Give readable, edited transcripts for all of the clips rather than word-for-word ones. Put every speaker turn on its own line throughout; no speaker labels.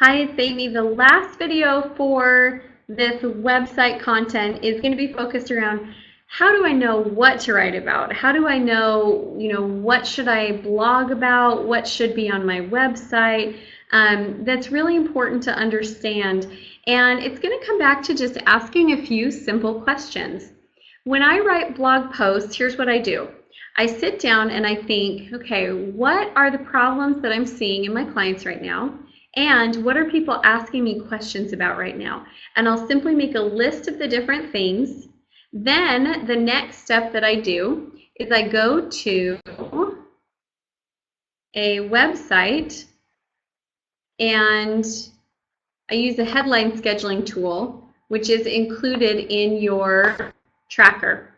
Hi, it's Amy. The last video for this website content is going to be focused around how do I know what to write about? How do I know, what should I blog about? What should be on my website? That's really important to understand. And it's going to come back to just asking a few simple questions. When I write blog posts, here's what I do. I sit down and I think, okay, what are the problems that I'm seeing in my clients right now? And what are people asking me questions about right now? And I'll simply make a list of the different things. Then the next step that I do is I go to a website and I use the headline scheduling tool, which is included in your tracker.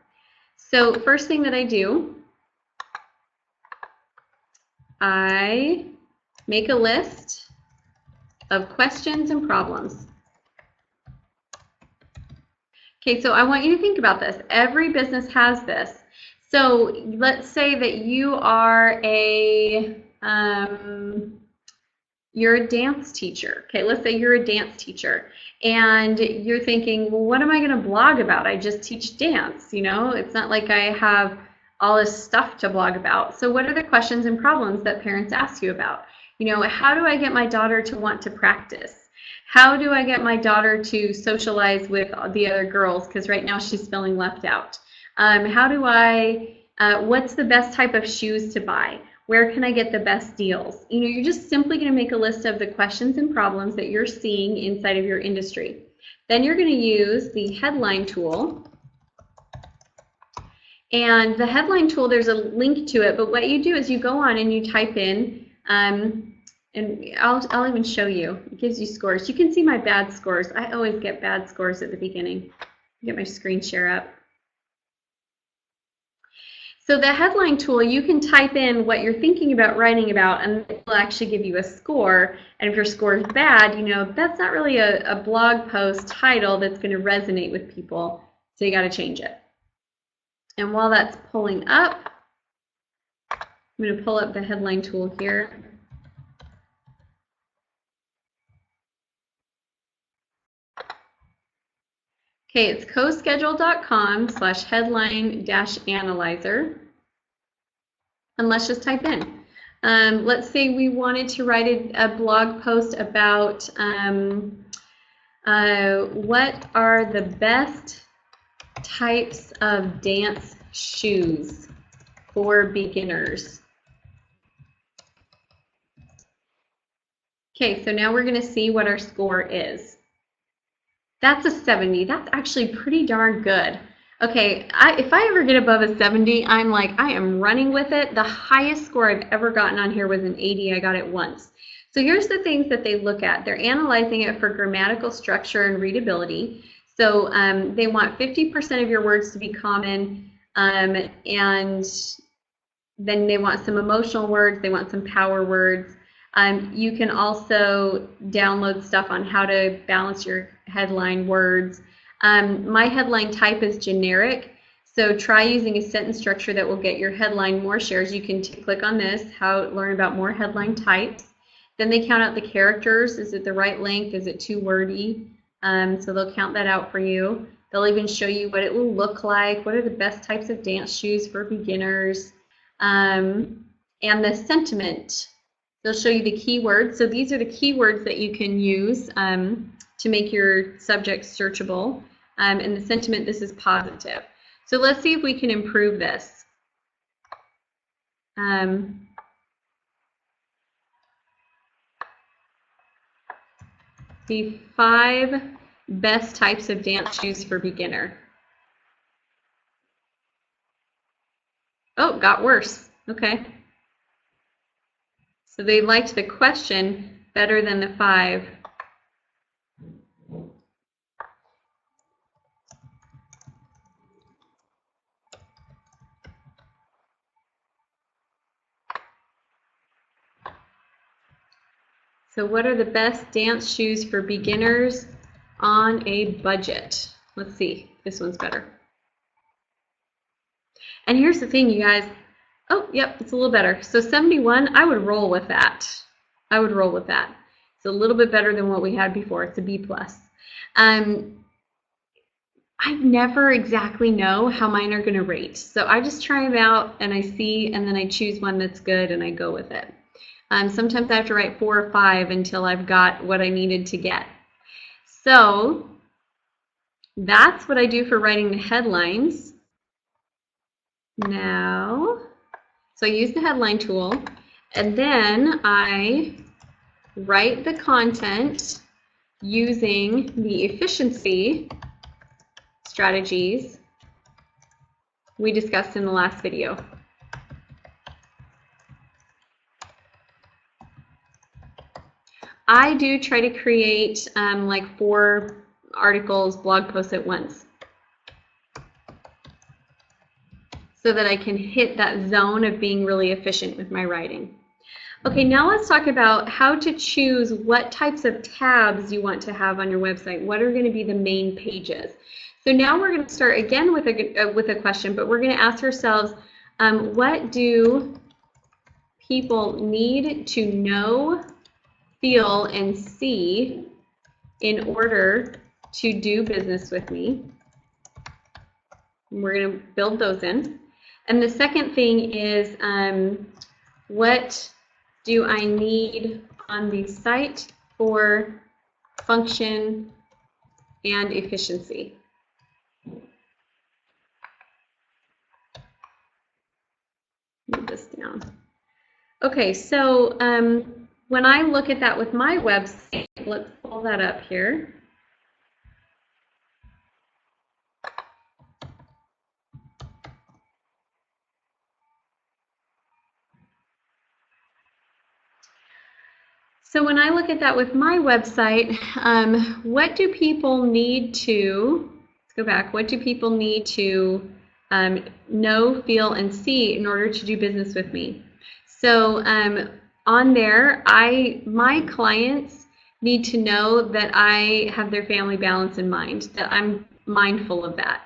So first thing that I do, I make a list of questions and problems. Okay, so I want you to think about this. Every business has this. So let's say that you are you're a dance teacher. Okay, let's say you're a dance teacher and you're thinking, well, what am I going to blog about? I just teach dance, It's not like I have all this stuff to blog about. So what are the questions and problems that parents ask you about? How do I get my daughter to want to practice? How do I get my daughter to socialize with the other girls? Because right now she's feeling left out. What's the best type of shoes to buy? Where can I get the best deals? You're just simply going to make a list of the questions and problems that you're seeing inside of your industry. Then you're going to use the headline tool. And the headline tool, there's a link to it, but what you do is you go on and you type in, and I'll even show you. It gives you scores. You can see my bad scores. I always get bad scores at the beginning. Get my screen share up. So the headline tool, you can type in what you're thinking about writing about, and it will actually give you a score. And if your score is bad, that's not really a blog post title that's going to resonate with people. So you got to change it. And while that's pulling up, I'm going to pull up the headline tool here. Okay, it's coschedule.com/headline-analyzer. And let's just type in. Let's say we wanted to write a blog post about what are the best types of dance shoes for beginners. Okay, so now we're going to see what our score is. That's a 70. That's actually pretty darn good. Okay, if I ever get above a 70, I'm like, I am running with it. The highest score I've ever gotten on here was an 80. I got it once. So here's the things that they look at. They're analyzing it for grammatical structure and readability. So they want 50% of your words to be common, and then they want some emotional words. They want some power words. You can also download stuff on how to balance your headline words. My headline type is generic, so try using a sentence structure that will get your headline more shares. You can click on this, learn about more headline types. Then they count out the characters. Is it the right length? Is it too wordy? So they'll count that out for you. They'll even show you what it will look like. What are the best types of dance shoes for beginners? And the sentiment. They'll show you the keywords. So these are the keywords that you can use to make your subject searchable. And the sentiment, this is positive. So let's see if we can improve this. The 5 best types of dance shoes for beginner. Oh, got worse. Okay. So they liked the question better than the 5. So what are the best dance shoes for beginners on a budget? Let's see. This one's better. And here's the thing, you guys. Oh, yep, it's a little better. So 71, I would roll with that. I would roll with that. It's a little bit better than what we had before. It's a B+. I never exactly know how mine are going to rate. So I just try them out and I see, and then I choose one that's good and I go with it. Sometimes I have to write 4 or 5 until I've got what I needed to get. So that's what I do for writing the headlines. Now, so I use the headline tool, and then I write the content using the efficiency strategies we discussed in the last video. I do try to create like 4 articles, blog posts at once, so that I can hit that zone of being really efficient with my writing. Okay, now let's talk about how to choose what types of tabs you want to have on your website. What are going to be the main pages? So now we're going to start again with a question, but we're going to ask ourselves, what do people need to know, feel, and see in order to do business with me? And we're going to build those in. And the second thing is, what do I need on the site for function and efficiency? Move this down. Okay, so when I look at that with my website, let's pull that up here. So when I look at that with my website, what do people need to, let's go back, what do people need to know, feel, and see in order to do business with me? So on there, my clients need to know that I have their family balance in mind, that I'm mindful of that.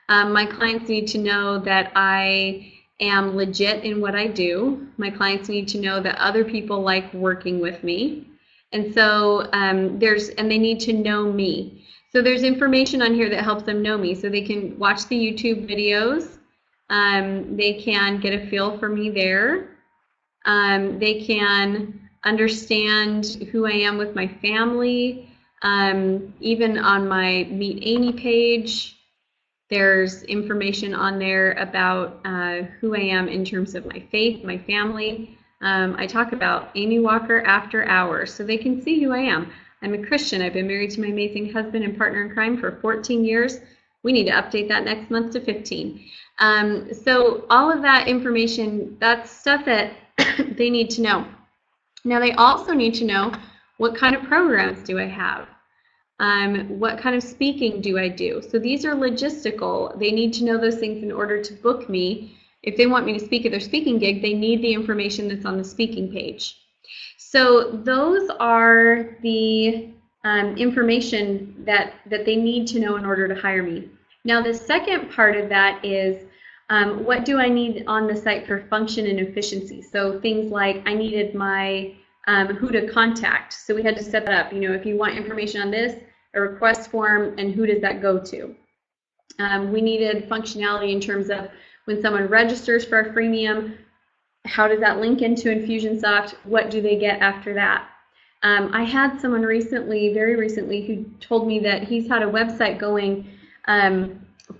My clients need to know that I am legit in what I do. My clients need to know that other people like working with me. And so they need to know me. So there's information on here that helps them know me. So they can watch the YouTube videos. They can get a feel for me there. They can understand who I am with my family. Even on my Meet Amy page, there's information on there about who I am in terms of my faith, my family. I talk about Amy Walker after hours, so they can see who I am. I'm a Christian. I've been married to my amazing husband and partner in crime for 14 years. We need to update that next month to 15. So all of that information, that's stuff that they need to know. Now they also need to know, what kind of programs do I have? What kind of speaking do I do? So these are logistical. They need to know those things in order to book me. If they want me to speak at their speaking gig, they need the information that's on the speaking page. So those are the information that they need to know in order to hire me. Now the second part of that is, what do I need on the site for function and efficiency? So things like, I needed my who to contact. So we had to set that up. You know, if you want information on this, a request form, and who does that go to? We needed functionality in terms of when someone registers for a freemium, how does that link into Infusionsoft? What do they get after that? I had someone recently, very recently, who told me that he's had a website going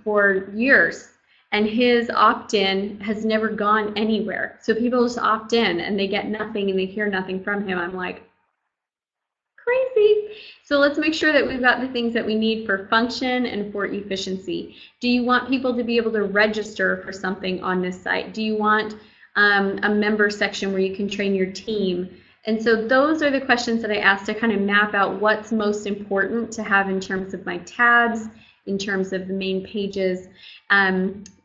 for years, and his opt-in has never gone anywhere. So people just opt in and they get nothing and they hear nothing from him. I'm like, crazy. So let's make sure that we've got the things that we need for function and for efficiency. Do you want people to be able to register for something on this site? Do you want a member section where you can train your team? And so those are the questions that I asked to kind of map out what's most important to have in terms of my tabs, in terms of the main pages.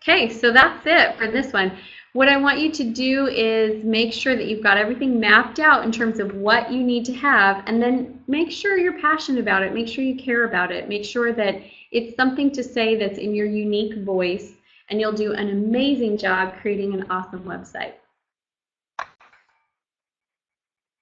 Okay, so that's it for this one. What I want you to do is make sure that you've got everything mapped out in terms of what you need to have, and then make sure you're passionate about it, make sure you care about it, make sure that it's something to say that's in your unique voice, and you'll do an amazing job creating an awesome website.